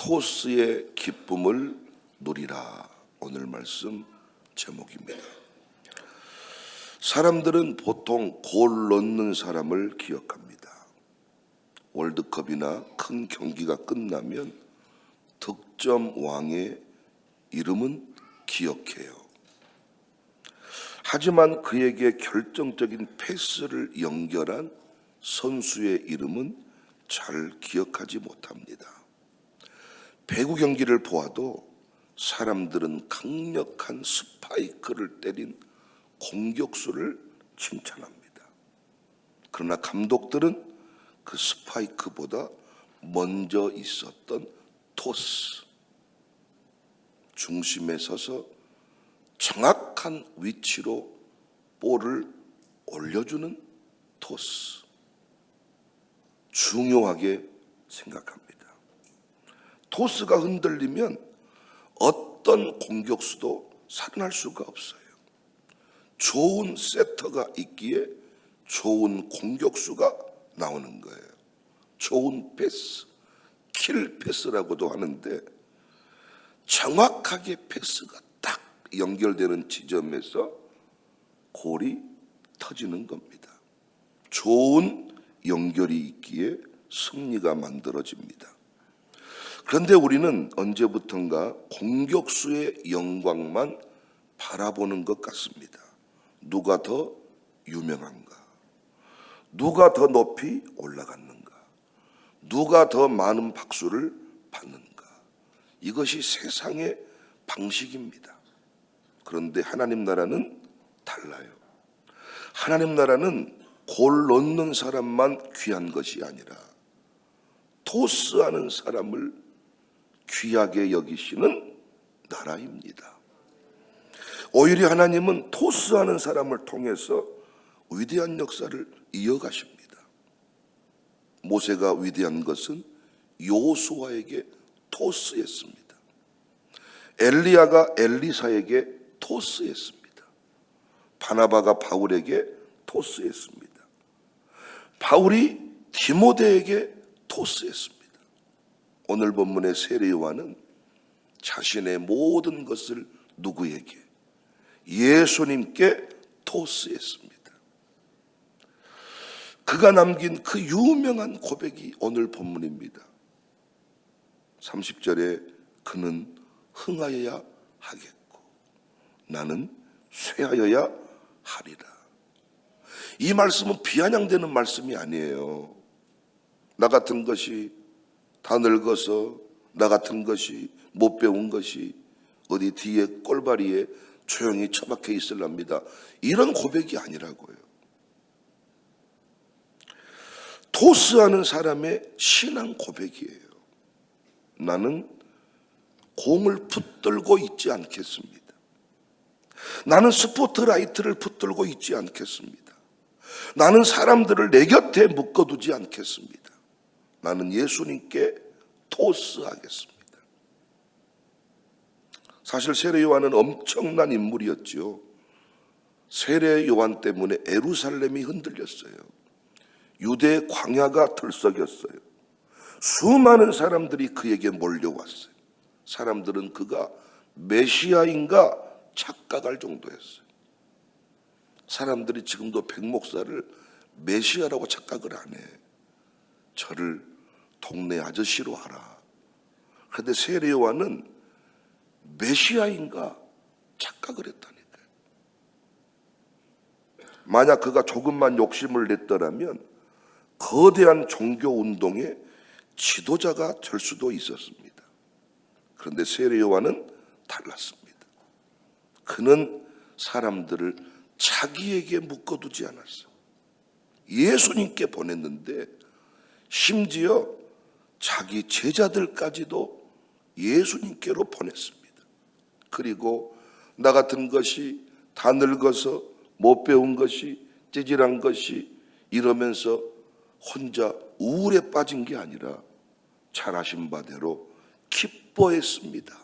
토스의 기쁨을 누리라. 오늘 말씀 제목입니다. 사람들은 보통 골 넣는 사람을 기억합니다. 월드컵이나 큰 경기가 끝나면 득점 왕의 이름은 기억해요. 하지만 그에게 결정적인 패스를 연결한 선수의 이름은 잘 기억하지 못합니다. 배구 경기를 보아도 사람들은 강력한 스파이크를 때린 공격수를 칭찬합니다. 그러나 감독들은 그 스파이크보다 먼저 있었던 토스, 중심에 서서 정확한 위치로 볼을 올려주는 토스, 중요하게 생각합니다. 토스가 흔들리면 어떤 공격수도 살아날 수가 없어요. 좋은 세터가 있기에 좋은 공격수가 나오는 거예요. 좋은 패스, 킬 패스라고도 하는데 정확하게 패스가 딱 연결되는 지점에서 골이 터지는 겁니다. 좋은 연결이 있기에 승리가 만들어집니다. 그런데 우리는 언제부턴가 공격수의 영광만 바라보는 것 같습니다. 누가 더 유명한가? 누가 더 높이 올라갔는가? 누가 더 많은 박수를 받는가? 이것이 세상의 방식입니다. 그런데 하나님 나라는 달라요. 하나님 나라는 골 넣는 사람만 귀한 것이 아니라 토스하는 사람을 귀하게 여기시는 나라입니다. 오히려 하나님은 토스하는 사람을 통해서 위대한 역사를 이어가십니다. 모세가 위대한 것은 여호수아에게 토스했습니다. 엘리야가 엘리사에게 토스했습니다. 바나바가 바울에게 토스했습니다. 바울이 디모데에게 토스했습니다. 오늘 본문의 세례 요한은 자신의 모든 것을 누구에게? 예수님께 토스했습니다. 그가 남긴 그 유명한 고백이 오늘 본문입니다. 30절에 그는 흥하여야 하겠고 나는 쇠하여야 하리라. 이 말씀은 비아냥되는 말씀이 아니에요. 나 같은 것이 다 늙어서, 나 같은 것이 못 배운 것이 어디 뒤에 꼴바리에 조용히 처박혀 있으랍니다. 이런 고백이 아니라고요. 토스하는 사람의 신앙 고백이에요. 나는 공을 붙들고 있지 않겠습니다. 나는 스포트라이트를 붙들고 있지 않겠습니다. 나는 사람들을 내 곁에 묶어두지 않겠습니다. 나는 예수님께 토스하겠습니다. 사실 세례 요한은 엄청난 인물이었지요. 세례 요한 때문에 예루살렘이 흔들렸어요. 유대 광야가 들썩였어요. 수많은 사람들이 그에게 몰려왔어요. 사람들은 그가 메시아인가 착각할 정도였어요. 사람들이 지금도 백 목사를 메시아라고 착각을 안 해. 저를 동네 아저씨로 하라. 그런데 세례 요한은 메시아인가 착각을 했다니까요. 만약 그가 조금만 욕심을 냈더라면 거대한 종교 운동의 지도자가 될 수도 있었습니다. 그런데 세례 요한은 달랐습니다. 그는 사람들을 자기에게 묶어두지 않았어요. 예수님께 보냈는데 심지어 자기 제자들까지도 예수님께로 보냈습니다. 그리고 나 같은 것이 다 늙어서 못 배운 것이 찌질한 것이 이러면서 혼자 우울에 빠진 게 아니라 잘 아신 바대로 기뻐했습니다.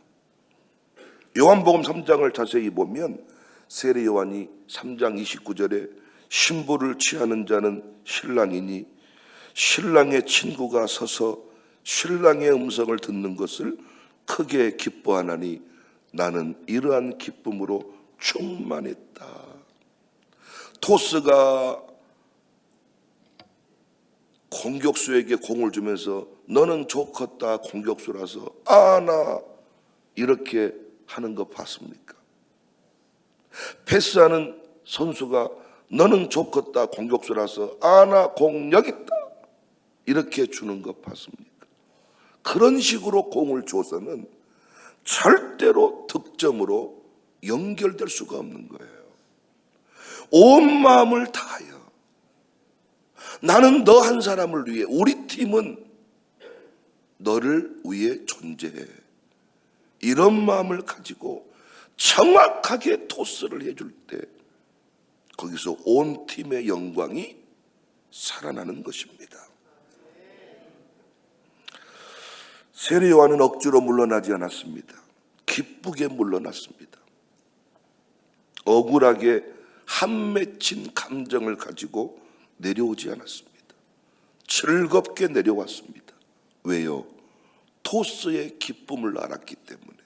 요한복음 3장을 자세히 보면 세례 요한이 3장 29절에 신부를 취하는 자는 신랑이니 신랑의 친구가 서서 신랑의 음성을 듣는 것을 크게 기뻐하나니 나는 이러한 기쁨으로 충만했다. 토스가 공격수에게 공을 주면서 너는 좋겠다 공격수라서 나 이렇게 하는 거 봤습니까? 패스하는 선수가 너는 좋겠다 공격수라서 나 공 여기 있다 이렇게 주는 거 봤습니까? 그런 식으로 공을 줘서는 절대로 득점으로 연결될 수가 없는 거예요. 온 마음을 다하여 나는 너 한 사람을 위해, 우리 팀은 너를 위해 존재해, 이런 마음을 가지고 정확하게 토스를 해줄 때 거기서 온 팀의 영광이 살아나는 것입니다. 세례 요한은 억지로 물러나지 않았습니다. 기쁘게 물러났습니다. 억울하게 한 맺힌 감정을 가지고 내려오지 않았습니다. 즐겁게 내려왔습니다. 왜요? 토스의 기쁨을 알았기 때문에.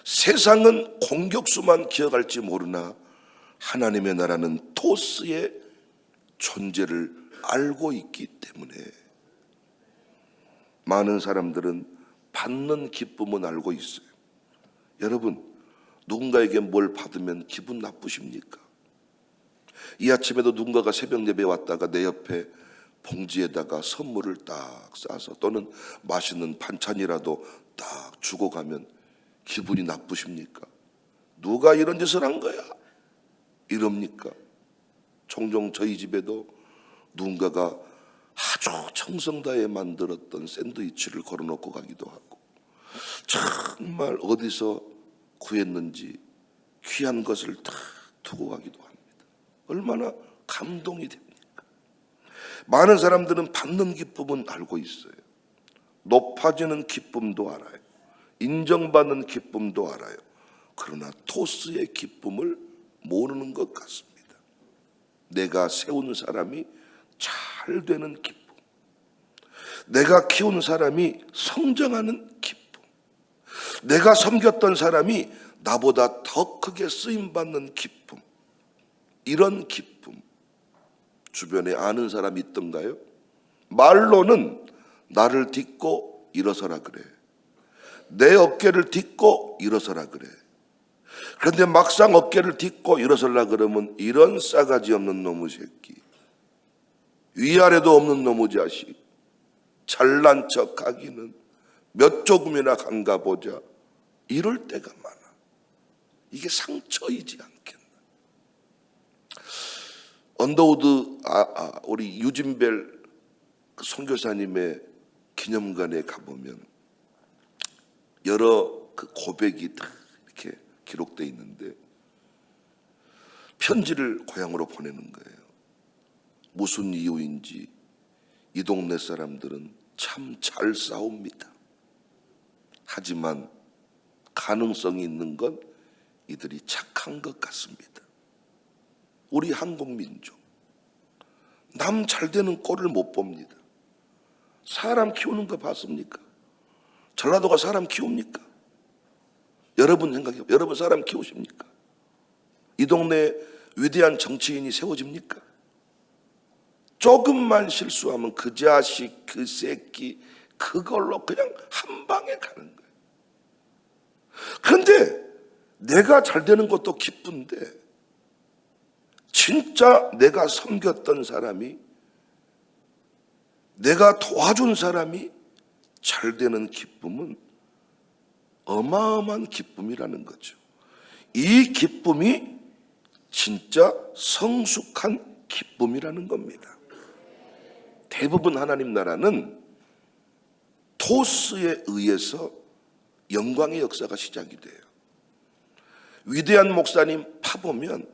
세상은 공격수만 기억할지 모르나 하나님의 나라는 토스의 존재를 알고 있기 때문에 많은 사람들은 받는 기쁨은 알고 있어요. 여러분, 누군가에게 뭘 받으면 기분 나쁘십니까? 이 아침에도 누군가가 새벽 예배에 왔다가 내 옆에 봉지에다가 선물을 딱 싸서 또는 맛있는 반찬이라도 딱 주고 가면 기분이 나쁘십니까? 누가 이런 짓을 한 거야? 이럽니까? 종종 저희 집에도 누군가가 아주 정성 다해 만들었던 샌드위치를 걸어놓고 가기도 하고, 정말 어디서 구했는지 귀한 것을 다 두고 가기도 합니다. 얼마나 감동이 됩니까? 많은 사람들은 받는 기쁨은 알고 있어요. 높아지는 기쁨도 알아요. 인정받는 기쁨도 알아요. 그러나 토스의 기쁨을 모르는 것 같습니다. 내가 세운 사람이 잘 되는 기쁨, 내가 키운 사람이 성장하는 기쁨, 내가 섬겼던 사람이 나보다 더 크게 쓰임받는 기쁨, 이런 기쁨 주변에 아는 사람이 있던가요? 말로는 나를 딛고 일어서라 그래, 내 어깨를 딛고 일어서라 그래. 그런데 막상 어깨를 딛고 일어서라 그러면 이런 싸가지 없는 놈의 새끼, 위아래도 없는 놈의 자식, 잘난 척 하기는 몇 조금이나 간가 보자, 이럴 때가 많아. 이게 상처이지 않겠나. 언더우드 우리 유진벨 선교사님의 기념관에 가보면 여러 그 고백이 다 이렇게 기록되어 있는데 편지를 고향으로 보내는 거예요. 무슨 이유인지 이 동네 사람들은 참 잘 싸웁니다. 하지만 가능성이 있는 건 이들이 착한 것 같습니다. 우리 한국 민족, 남 잘 되는 꼴을 못 봅니다. 사람 키우는 거 봤습니까? 전라도가 사람 키웁니까? 여러분 생각해요. 여러분 사람 키우십니까? 이 동네에 위대한 정치인이 세워집니까? 조금만 실수하면 그 자식, 그 새끼, 그걸로 그냥 한 방에 가는 거예요. 그런데 내가 잘 되는 것도 기쁜데 진짜 내가 섬겼던 사람이, 내가 도와준 사람이 잘 되는 기쁨은 어마어마한 기쁨이라는 거죠. 이 기쁨이 진짜 성숙한 기쁨이라는 겁니다. 대부분 하나님 나라는 토스에 의해서 영광의 역사가 시작이 돼요. 위대한 목사님 파보면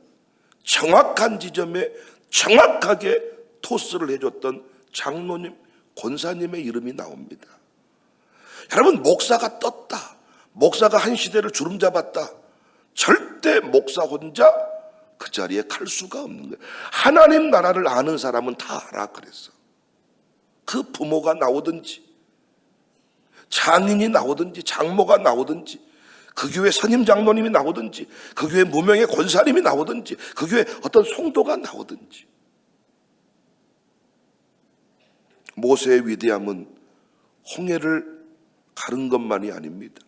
정확한 지점에 정확하게 토스를 해줬던 장로님, 권사님의 이름이 나옵니다. 여러분, 목사가 떴다, 목사가 한 시대를 주름잡았다, 절대 목사 혼자 그 자리에 갈 수가 없는 거예요. 하나님 나라를 아는 사람은 다 알아. 그래서 그 부모가 나오든지 장인이 나오든지 장모가 나오든지 그 교회 선임 장로님이 나오든지 그 교회 무명의 권사님이 나오든지 그 교회 어떤 성도가 나오든지 모세의 위대함은 홍해를 가른 것만이 아닙니다.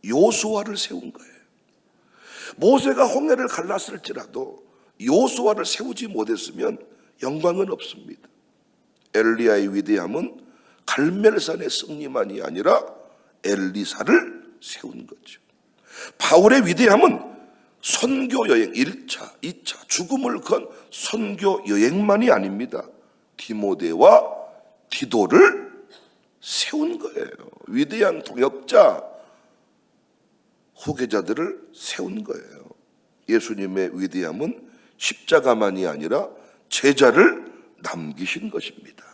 요수아를 세운 거예요. 모세가 홍해를 갈랐을지라도 요수아를 세우지 못했으면 영광은 없습니다. 엘리야의 위대함은 갈멜산의 승리만이 아니라 엘리사를 세운 거죠. 바울의 위대함은 선교 여행 1차, 2차 죽음을 건 선교 여행만이 아닙니다. 디모데와 디도를 세운 거예요. 위대한 동역자, 후계자들을 세운 거예요. 예수님의 위대함은 십자가만이 아니라 제자를 남기신 것입니다.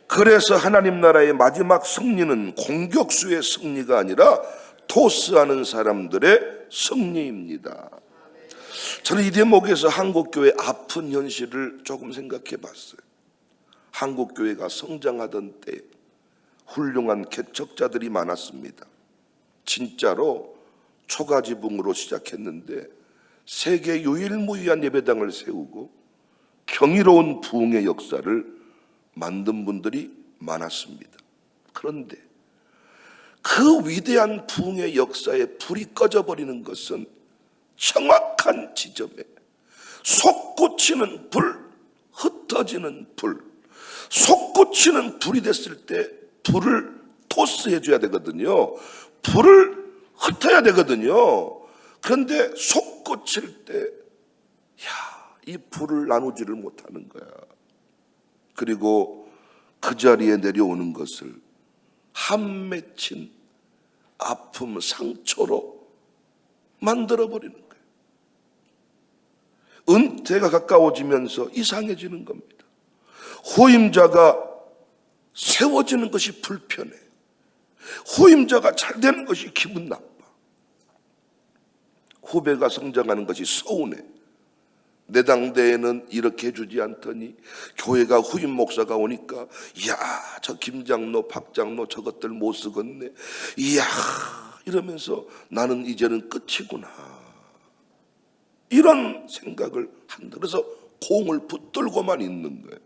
그래서 하나님 나라의 마지막 승리는 공격수의 승리가 아니라 토스하는 사람들의 승리입니다. 저는 이 대목에서 한국교회 아픈 현실을 조금 생각해 봤어요. 한국교회가 성장하던 때 훌륭한 개척자들이 많았습니다. 진짜로 초가지붕으로 시작했는데 세계 유일무이한 예배당을 세우고 경이로운 부흥의 역사를 만든 분들이 많았습니다. 그런데 그 위대한 부흥의 역사에 불이 꺼져버리는 것은 정확한 지점에 솟구치는 불, 흩어지는 불, 솟구치는 불이 됐을 때 불을 토스해줘야 되거든요. 불을 흩어야 되거든요. 그런데 솟구칠 때 이 불을 나누지를 못하는 거야. 그리고 그 자리에 내려오는 것을 한 맺힌 아픔, 상처로 만들어버리는 거예요. 은퇴가 가까워지면서 이상해지는 겁니다. 후임자가 세워지는 것이 불편해. 후임자가 잘 되는 것이 기분 나빠. 후배가 성장하는 것이 서운해. 내 당대에는 이렇게 해주지 않더니 교회가 후임 목사가 오니까 이야 저 김장로 박장로 저것들 못 쓰겠네. 이야 이러면서 나는 이제는 끝이구나. 이런 생각을 한다. 그래서 공을 붙들고만 있는 거예요.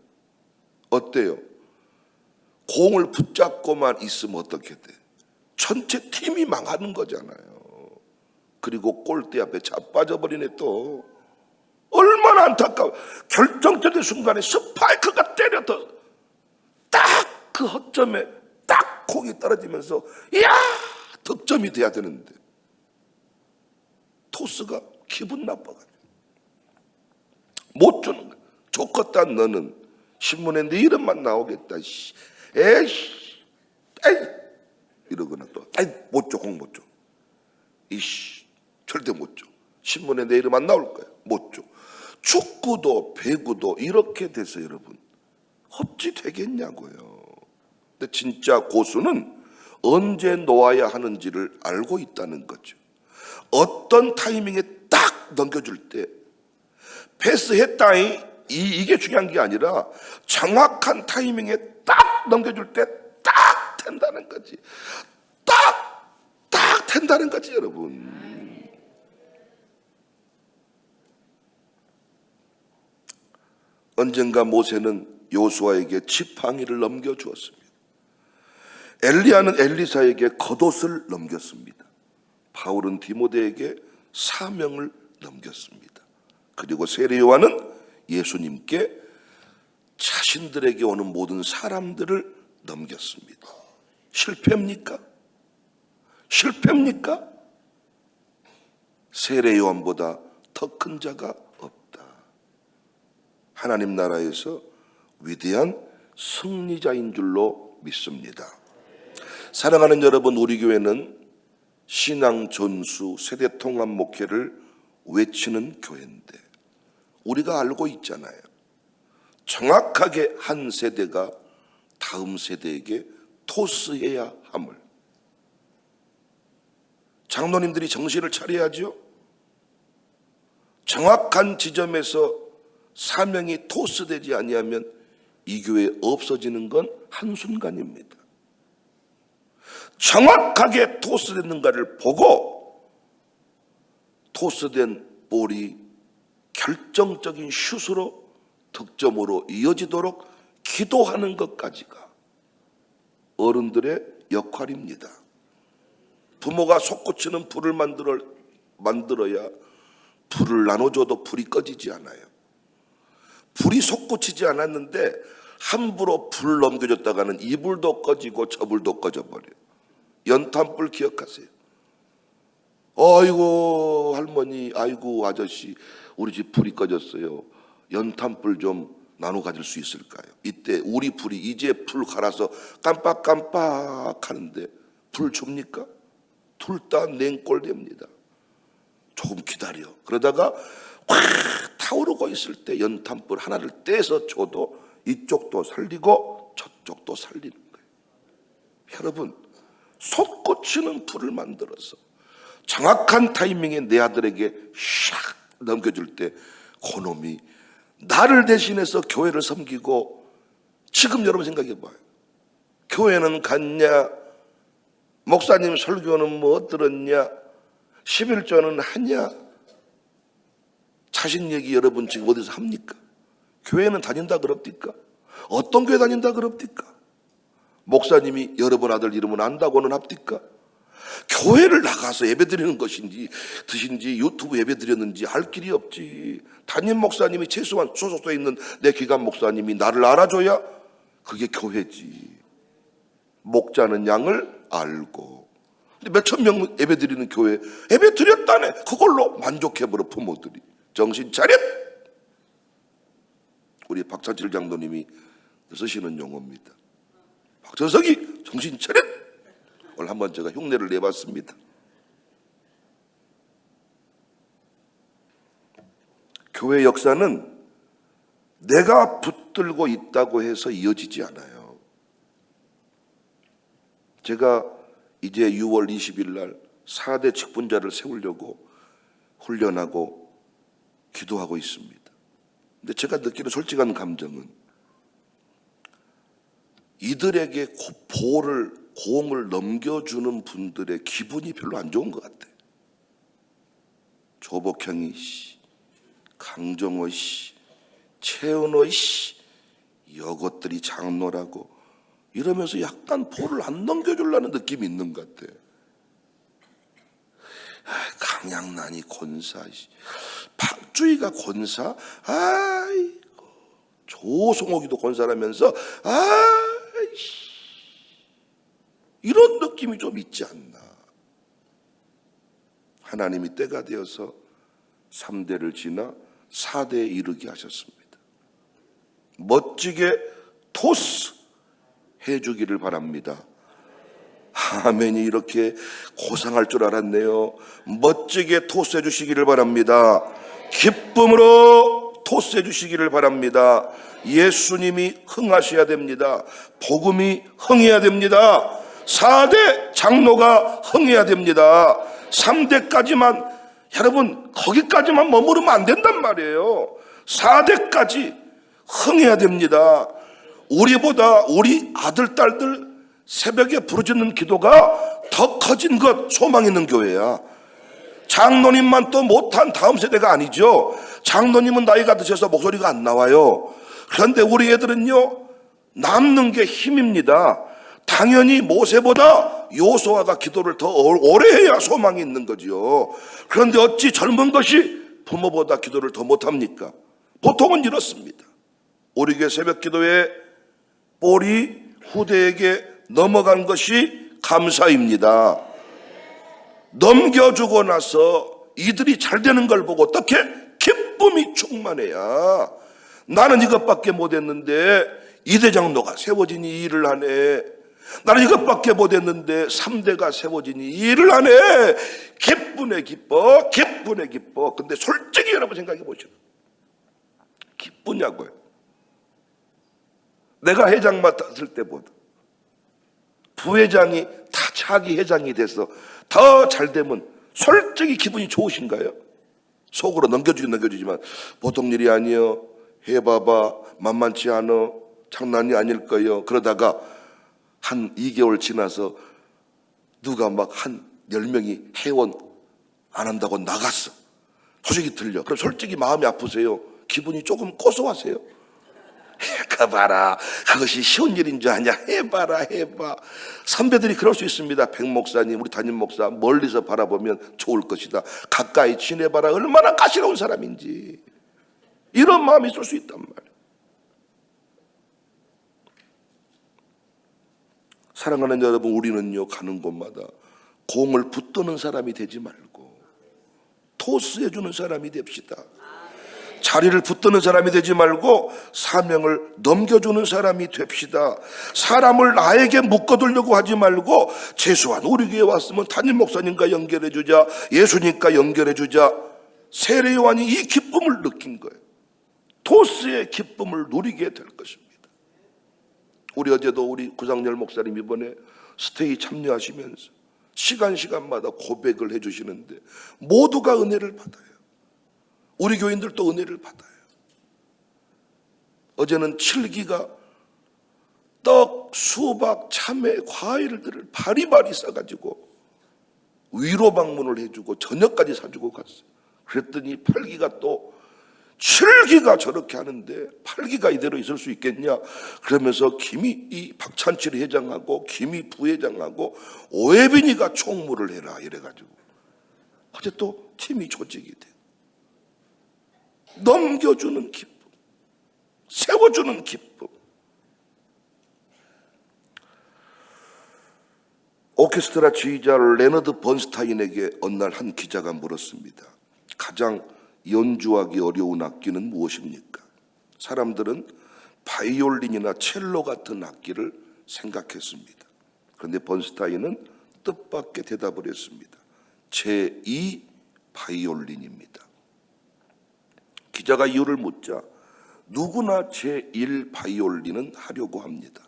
어때요? 공을 붙잡고만 있으면 어떻게 돼? 전체 팀이 망하는 거잖아요. 그리고 골대 앞에 자빠져버리네 또. 얼마나 안타까워. 결정적인 순간에 스파이크가 때려서 딱 그 허점에 딱 공이 떨어지면서 이야 득점이 돼야 되는데 토스가 기분 나빠가지고 못 주는 거야. 좋겠다 너는 신문에 네 이름만 나오겠다. 에이씨 에이 이러거나 또 아이 못 줘 공 못 줘. 이씨 절대 못 줘. 신문에 내 이름 안 나올 거야. 못 줘. 축구도 배구도 이렇게 돼서 여러분 어찌 되겠냐고요. 근데 진짜 고수는 언제 놓아야 하는지를 알고 있다는 거죠. 어떤 타이밍에 딱 넘겨줄 때 패스했다이 이게 중요한 게 아니라 정확한 타이밍에 딱 넘겨줄 때 딱 된다는 거지. 딱 된다는 거지 여러분. 언젠가 모세는 요수아에게 지팡이를 넘겨주었습니다. 엘리야는 엘리사에게 겉옷을 넘겼습니다. 바울은 디모데에게 사명을 넘겼습니다. 그리고 세례 요한은 예수님께 자신들에게 오는 모든 사람들을 넘겼습니다. 실패입니까? 실패입니까? 세례 요한보다 더 큰 자가 없다. 하나님 나라에서 위대한 승리자인 줄로 믿습니다. 사랑하는 여러분, 우리 교회는 신앙 전수 세대 통합 목회를 외치는 교회인데 우리가 알고 있잖아요. 정확하게 한 세대가 다음 세대에게 토스해야 함을. 장로님들이 정신을 차려야죠. 정확한 지점에서 사명이 토스되지 아니하면 이 교회 없어지는 건 한순간입니다. 정확하게 토스됐는가를 보고 토스된 볼이 결정적인 슛으로 득점으로 이어지도록 기도하는 것까지가 어른들의 역할입니다. 부모가 솟구치는 불을 만들어야 불을 나눠줘도 불이 꺼지지 않아요. 불이 솟구치지 않았는데 함부로 불 넘겨줬다가는 이 불도 꺼지고 저 불도 꺼져버려요. 연탄불 기억하세요. 아이고 할머니, 아이고 아저씨, 우리 집 불이 꺼졌어요. 연탄불 좀 나눠 가질 수 있을까요? 이때 우리 불이 이제 불 갈아서 깜빡깜빡 하는데 불 줍니까? 둘 다 냉골 됩니다. 조금 기다려. 그러다가 확 타오르고 있을 때 연탄불 하나를 떼서 줘도 이쪽도 살리고 저쪽도 살리는 거예요. 여러분, 솟구치는 불을 만들어서 정확한 타이밍에 내 아들에게 샥 넘겨줄 때 그놈이 나를 대신해서 교회를 섬기고, 지금 여러분 생각해 봐요. 교회는 갔냐? 목사님 설교는 뭐 들었냐? 11조는 하냐? 자식 얘기 여러분 지금 어디서 합니까? 교회는 다닌다 그럽니까? 어떤 교회 다닌다 그럽니까? 목사님이 여러분 아들 이름은 안다고는 합니까? 교회를 나가서 예배 드리는 것인지 드신지 유튜브 예배 드렸는지 할 길이 없지. 담임 목사님이 최소한 소속돼 있는 내 기관 목사님이 나를 알아줘야 그게 교회지. 목자는 양을 알고. 근데 몇천 명 예배 드리는 교회 예배 드렸다네. 그걸로 만족해버려 부모들이. 정신 차려. 우리 박찬칠 장로님이 쓰시는 용어입니다. 박천석이 정신 차려. 오늘 한번 제가 흉내를 내봤습니다. 교회 역사는 내가 붙들고 있다고 해서 이어지지 않아요. 제가 이제 6월 20일 날 4대 직분자를 세우려고 훈련하고 기도하고 있습니다. 근데 제가 느끼는 솔직한 감정은 이들에게 공을 넘겨주는 분들의 기분이 별로 안 좋은 것 같아. 조복형이 씨, 강정호 씨, 최은호 씨, 이것들이 장로라고 이러면서 약간 볼을 안 넘겨주려는 느낌이 있는 것 같아. 강양란이 권사, 박주희가 권사, 아이고 조성옥이도 권사라면서 아이씨. 이런 느낌이 좀 있지 않나. 하나님이 때가 되어서 3대를 지나 4대에 이르게 하셨습니다. 멋지게 토스 해주기를 바랍니다. 아멘이 이렇게 고상할 줄 알았네요. 멋지게 토스해 주시기를 바랍니다. 기쁨으로 토스해 주시기를 바랍니다. 예수님이 흥하셔야 됩니다. 복음이 흥해야 됩니다. 4대 장로가 흥해야 됩니다. 3대까지만, 여러분 거기까지만 머무르면 안 된단 말이에요. 4대까지 흥해야 됩니다. 우리보다 우리 아들 딸들 새벽에 부르짖는 기도가 더 커진 것, 소망 있는 교회야. 장로님만 또 못한 다음 세대가 아니죠. 장로님은 나이가 드셔서 목소리가 안 나와요. 그런데 우리 애들은요, 남는 게 힘입니다. 당연히 모세보다 요수아가 기도를 더 오래 해야 소망이 있는 거죠. 그런데 어찌 젊은 것이 부모보다 기도를 더 못합니까? 보통은 이렇습니다. 우리 교회 새벽 기도에 볼이 후대에게 넘어간 것이 감사입니다. 넘겨주고 나서 이들이 잘 되는 걸 보고 어떻게 기쁨이 충만해야, 나는 이것밖에 못했는데 이대장로가 세워지니 이 일을 하네, 나는 이것밖에 못했는데 3대가 세워지니 이 일을 하네. 기쁘네 기뻐, 기쁘네 기뻐. 근데 솔직히 여러분 생각해 보시죠. 기쁘냐고요? 내가 회장 맡았을 때보다 부회장이 다 차기 회장이 돼서 더 잘 되면 솔직히 기분이 좋으신가요? 속으로 넘겨주긴 넘겨주지만 보통 일이 아니요, 해봐봐 만만치 않어, 장난이 아닐 거예요. 그러다가 한 2개월 지나서 누가 막 한 10명이 회원 안 한다고 나갔어. 소식이 들려. 그럼 솔직히 마음이 아프세요? 기분이 조금 고소하세요? 가봐라, 그것이 쉬운 일인 줄 아냐? 해봐라, 해봐. 선배들이 그럴 수 있습니다. 백 목사님, 우리 담임 목사 멀리서 바라보면 좋을 것이다. 가까이 지내봐라, 얼마나 가시로운 사람인지. 이런 마음이 있을 수 있단 말이에요. 사랑하는 여러분, 우리는요, 가는 곳마다 공을 붙드는 사람이 되지 말고 토스해주는 사람이 됩시다. 자리를 붙드는 사람이 되지 말고 사명을 넘겨주는 사람이 됩시다. 사람을 나에게 묶어두려고 하지 말고 최소한 우리 교회 왔으면 담임 목사님과 연결해주자, 예수님과 연결해주자. 세례 요한이 이 기쁨을 느낀 거예요. 토스의 기쁨을 누리게 될 것입니다. 우리 어제도 우리 구상열 목사님 이번에 스테이 참여하시면서 시간마다 고백을 해주시는데 모두가 은혜를 받아요. 우리 교인들도 은혜를 받아요. 어제는 7기가 떡, 수박, 참외, 과일들을 바리바리 싸가지고 위로 방문을 해주고 저녁까지 사주고 갔어요. 그랬더니 8기가 또 7기가 저렇게 하는데 8기가 이대로 있을 수 있겠냐 그러면서 김이 박찬칠 회장하고 김이 부회장하고 오해빈이가 총무를 해라 이래가지고 어제 또 팀이 조직이 돼. 넘겨주는 기쁨, 세워주는 기쁨. 오케스트라 지휘자 레너드 번스타인에게 어느 날 한 기자가 물었습니다. 가장 연주하기 어려운 악기는 무엇입니까? 사람들은 바이올린이나 첼로 같은 악기를 생각했습니다. 그런데 번스타인은 뜻밖의 대답을 했습니다. 제2 바이올린입니다. 기자가 이유를 묻자 누구나 제1 바이올린은 하려고 합니다.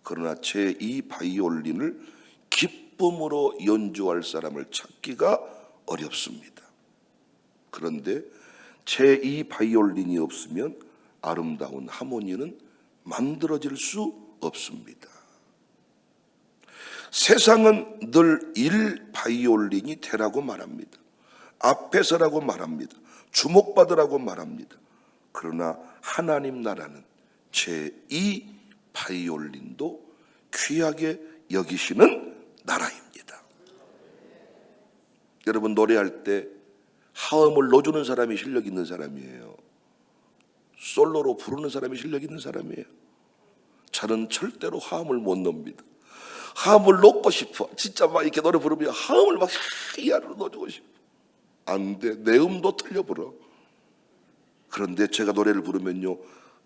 그러나 제2 바이올린을 기쁨으로 연주할 사람을 찾기가 어렵습니다. 그런데 제2 바이올린이 없으면 아름다운 하모니는 만들어질 수 없습니다. 세상은 늘 1 바이올린이 되라고 말합니다. 앞에 서라고 말합니다. 주목받으라고 말합니다. 그러나 하나님 나라는 제2 바이올린도 귀하게 여기시는 나라입니다. 여러분, 노래할 때 하음을 넣어주는 사람이 실력 있는 사람이에요. 솔로로 부르는 사람이 실력 있는 사람이에요. 저는 절대로 하음을 못 넣습니다. 하음을 넣고 싶어. 진짜 막 이렇게 노래 부르면 하음을 막 이하로 넣어주고 싶어. 안 돼. 내 음도 틀려 불어. 그런데 제가 노래를 부르면요,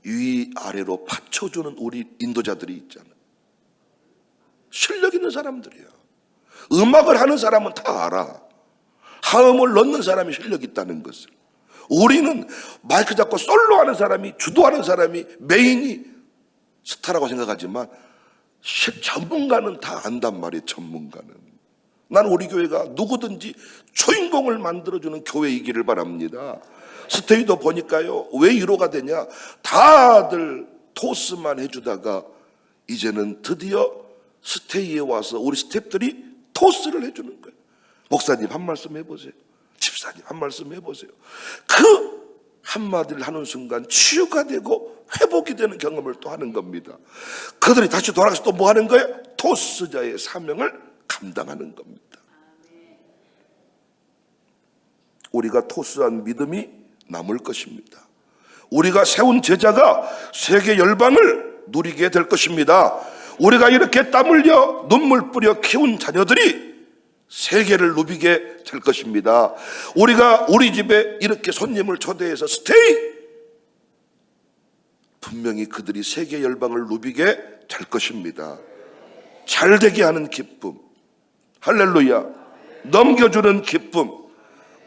위아래로 받쳐주는 우리 인도자들이 있잖아요. 실력 있는 사람들이야. 음악을 하는 사람은 다 알아. 하음을 넣는 사람이 실력 있다는 것을. 우리는 마이크 잡고 솔로 하는 사람이, 주도하는 사람이, 메인이 스타라고 생각하지만 전문가는 다 안단 말이에요. 전문가는. 난 우리 교회가 누구든지 주인공을 만들어주는 교회이기를 바랍니다. 스테이도 보니까요, 왜 위로가 되냐, 다들 토스만 해주다가 이제는 드디어 스테이에 와서 우리 스태프들이 토스를 해주는 거예요. 목사님 한 말씀 해보세요. 집사님 한 말씀 해보세요. 그 한마디를 하는 순간 치유가 되고 회복이 되는 경험을 또 하는 겁니다. 그들이 다시 돌아가서 또 뭐 하는 거예요? 토스자의 사명을 감당하는 겁니다. 우리가 토스한 믿음이 남을 것입니다. 우리가 세운 제자가 세계 열방을 누리게 될 것입니다. 우리가 이렇게 땀 흘려 눈물 뿌려 키운 자녀들이 세계를 누비게 될 것입니다. 우리가 우리 집에 이렇게 손님을 초대해서 스테이, 분명히 그들이 세계 열방을 누비게 될 것입니다. 잘되게 하는 기쁨, 할렐루야, 넘겨주는 기쁨.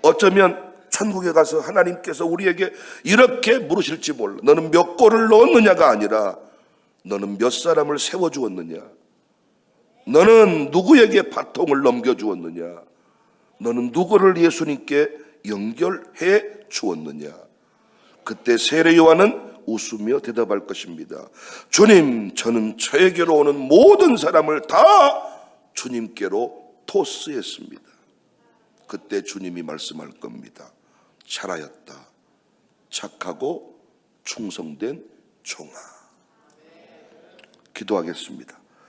어쩌면 천국에 가서 하나님께서 우리에게 이렇게 물으실지 몰라. 너는 몇 골을 넣었느냐가 아니라 너는 몇 사람을 세워주었느냐, 너는 누구에게 바통을 넘겨주었느냐, 너는 누구를 예수님께 연결해 주었느냐. 그때 세례 요한은 웃으며 대답할 것입니다. 주님, 저는 저에게로 오는 모든 사람을 다 주님께로 토스했습니다. 그때 주님이 말씀할 겁니다. 잘하였다. 착하고 충성된 종아. 기도하겠습니다.